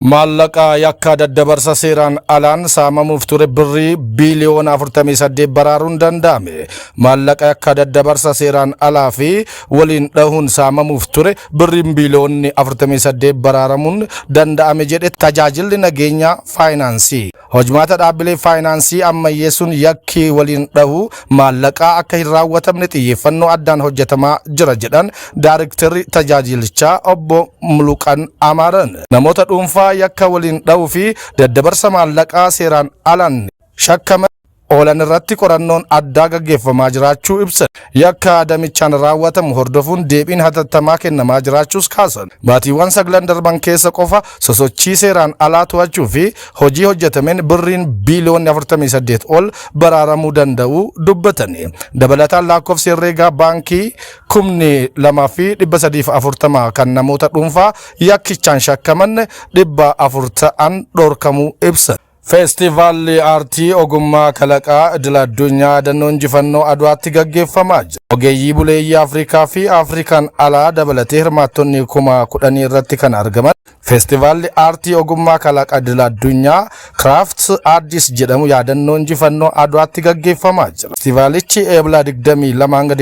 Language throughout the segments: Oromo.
Maallaqa yakka daddabarsa seeraan alaan saamamuuf ture birrii biiliyoona 48 baraaruun danda'ame. Maallaqa yakka daddabarsa seeraan alaa fi waliin dhahuun saamamuuf ture birriin biiliyoonni 48 baraaramuun danda'ame jedhe tajaajilli nageenya faayinaansii. Hojmaata dhaabbilee faayinaansii ammayyeessuun yakki waliin dhahuu maallaqaa akka hin raawwatamne xiyyeeffannoo addaan hojjetamaa jira jedhan Daarektarri tajaajilichaa obbo Muluqan Amaaran. Namoota dhuunfaa yakka waliin dhahuu fi daddabarsa maallaqaa seeraan alaan shakkaman oolan irratti qorannoon addaa gaggeeffamaa jiraachuu ibsan. Yakka adamichaan raawwatamu hordofuun deebiin hatattamaa kennamaa jiraachuus kaasan. Baatiiwwan 9 darban keessa qofa sosochii seeraan alaa to'achuu fi hojii hojjetameen birriin biiliyoonni 48 ol baraaramuu danda'u dubbatani. Dabalataan lakkoofsi herreegaa baankii 2,340 kan namoota dhuunfaa yakkichaan shakkaman 400 ta'an dhorkamuu ibsan. Feestivaalli aartii ogummaa kalaqaa idil-addunyaa dannoo injifannoo Adwaatti gaggeeffamaa jira. Ogeeyyii buleeyyii Afrikaa fi Afrikaan alaa dabalatee hirmaattonni 10,000 irratti kan argaman. Feestivaalli aartii ogummaa kalaqaa idil-addunyaa Crafts Addis jedhamu yaadannoo injifannoo Adwaatti gaggeeffamaa jira. Feestivaalichi eebla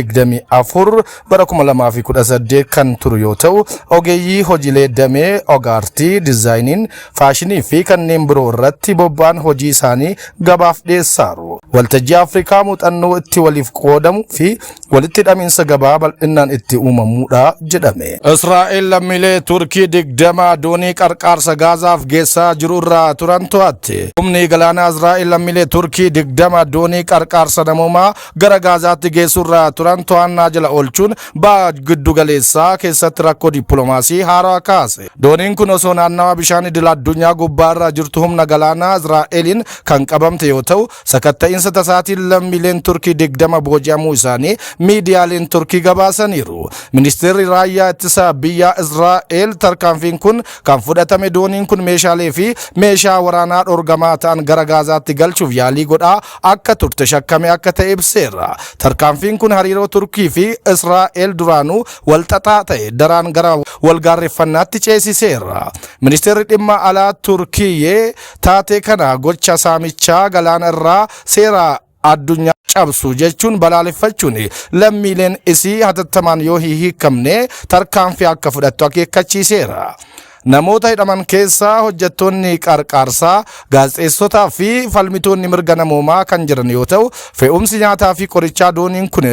22-24 bara 2018 kan turu yoo ta'u, ogeeyyii hojiilee damee ogaartii, diizaayiniin, faashinii fi kanneen biroo irratti bobba'an hojii isaanii gabaaf dhiyeessaaru. Waltajjii Afrikaa muuxannoo itti waliif qoodamu fi walitti hidhamiinsa gabaa bal'inaan itti uumamuudha jedhame. Israa'el lammiilee Turkii 20 doonii qarqaarsa Gaazaaf geessaa jiru irraa turan to'atte. Humni galaanaa Israa'el lammiilee Turkii 20 doonii qarqaarsa namoomaa gara Gaazaatti geessuu irraa turan to'annaa jala oolchuun ba'a giddu galeessaa keessatti rakkoo dippiloomaasii haaraa kaase. Dooniin kun osoo naannawa bishaan idil-addunyaa gubbaarra jirtu humna galaanaa Israa'eliin kan qabamte yoo ta'u, sakatta'iinsa tasaatiin lammiileen Turkii 20 booji'amuu isaanii miidiyaaleen Turkii gabaasaniiru. Ministeerri raayyaa ittisa biyya Israa'el tarkaanfiin kun kan fudhatame dooniin kun meeshaalee fi meeshaa waraanaa dhorgamaa ta'an gara Gaazaatti galchuuf yaalii godhaa akka turte shakkame akka ta'e ibseera. Tarkaanfiin kun hariiroo Turkii fi Israa'el duraanuu walxaxaa ta'e daraan gara walgaarreeffannaatti ceesiseera. Ministeerri dhimma alaa Turkiyyee taatee kana gocha saamichaa galaana irraa seera addunyaa cabsu jechuun balaaleffachuun lammiileen isii hatattamaan yoo hiikamne tarkaanfii akka fudhattu akeekkachiiseera. Namoota hidhaman keessaa hojjettoonni qarqaarsaa, gaazexeessotaa fi falmitoonni mirga namoomaa kan jiran yoo ta'u, fe'umsi nyaataa fi qorichaa dooniin kun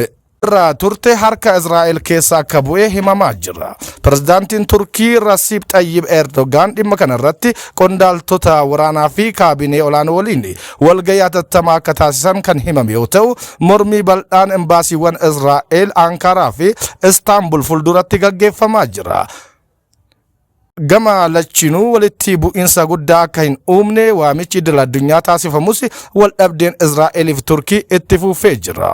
irraa turte harka Israa'el keessa akka bu'e himamaa jira. Pirezidaantiin Turkii Rasiib Xayyib Erdogaan dhimma kana irratti qondaaltota waraanaa fi kaabinee olaanoo waliin walgahii hatattamaa akka taasisan kan himame yoo ta'u, mormii bal'aan embaasiiwwan Israa'el Ankaraa fi Istaanbul fuulduratti gaggeeffamaa jira. Gama lachinuu walitti bu'iinsa guddaa akka hin uumne waamichi idil-addunyaa taasifamus wal dhabdeen Israa'eliif Turkii itti fufee jira.